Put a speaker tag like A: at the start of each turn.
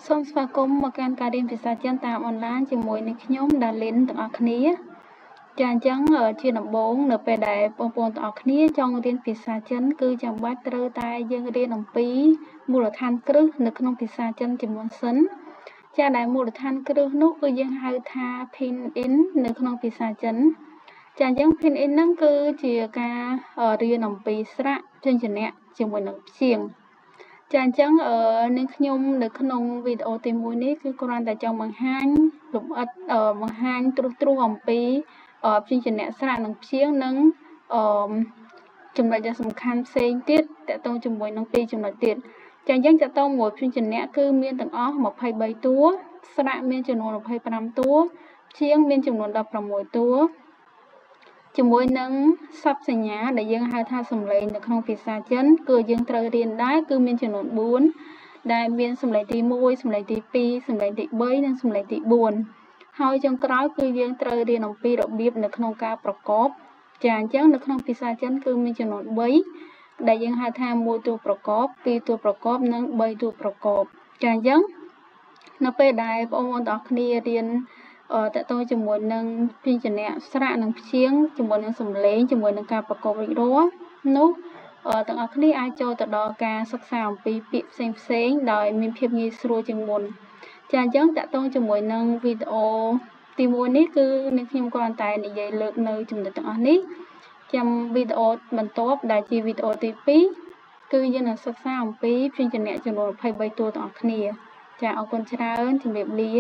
A: សូមស្វាគមន៍មកកាន់ការរៀនភាសាចិនតាមអនឡាញជាមួយនឹងខ្ញុំដាលីនទាំងអស់គ្នាចាអញ្ចឹងជាដំបូងនៅពេលដែលបងប្អូនទាំងអស់គ្នាចង់រៀនភាសាចិនគឺចាំបាច់ត្រូវតែយើងរៀនអំពីមូលដ្ឋានគ្រឹះនៅក្នុងភាសាចិនជាមុនសិនចាដែលមូលដ្ឋានគ្រឹះនោះគឺយើងហៅថា Pinyin នៅក្នុងភាសាចិនចាអញ្ចឹង Pinyin ហ្នឹងគឺជាការរៀនអំពីស្រៈជញ្ជនៈជាមួយនឹងព្យាង្គចាអញ្ចឹងនាងខ្ញុំនៅក្នុងវីដេអូទី1នេះគឺគ្រាន់តែចង់បង្ហាញលម្អិតបង្ហាញត្រួសអំពីព្យញ្ជនៈស្រៈនិងព្យាង្គនិងចំណុចដែលសំខាន់ផ្សេងទៀតតកតងជាមួយនឹងពីរចំណុចទៀតចាអញ្ចឹងតកតងមួយព្យញ្ជនៈគឺមានទាំងអស់23តួស្រៈមានចំនួន25តួព្យាង្គមានចំនួន16តួជាមួយនឹងសព្ទសញ្ញាដែលយើងហៅថាសំឡេងនៅក្នុងភាសាចិនគឺយើងត្រូវរៀនដែរគឺមានចំនួន4ដែលមានសំឡេងទី1សំឡេងទី2សំឡេងទី3និងសំឡេងទី4ហើយចុងក្រោយគឺយើងត្រូវរៀនអំពីរបៀបនៅក្នុងការប្រកបចាអញ្ចឹងនៅក្នុងភាសាចិនគឺមានចំនួន3ដែលយើងហៅថា1តួប្រកប2តួប្រកបនិង3តួប្រកបចាអញ្ចឹងនៅពេលដែលបងប្អូនទាំងអស់គ្នារៀនតកតងជាមួយនឹងព្យញ្ជនៈស្រៈនិងព្យាង្គជាមួយនឹងសំឡេងជាមួយនឹងការប្រកបរួចរាល់នោះទាំងអស់គ្នាអាចចូលទៅដល់ការសិក្សាអំពីពាក្យផ្សេងដោយមានភាពងាយស្រួលជាងមុនចាអញ្ចឹងតកតងជាមួយនឹងវីដេអូទី1នេះគឺនាងខ្ញុំគ្រាន់តែនិយាយលើកនៅចំណុចទាំងអស់នេះចាំវីដេអូបន្ទាប់ដែលជាវីដេអូទី2គឺយើងនឹងសិក្សាអំពីព្យញ្ជនៈចំនួន23តួទាំងអស់គ្នាចាអរគុណច្រើនជំរាបលា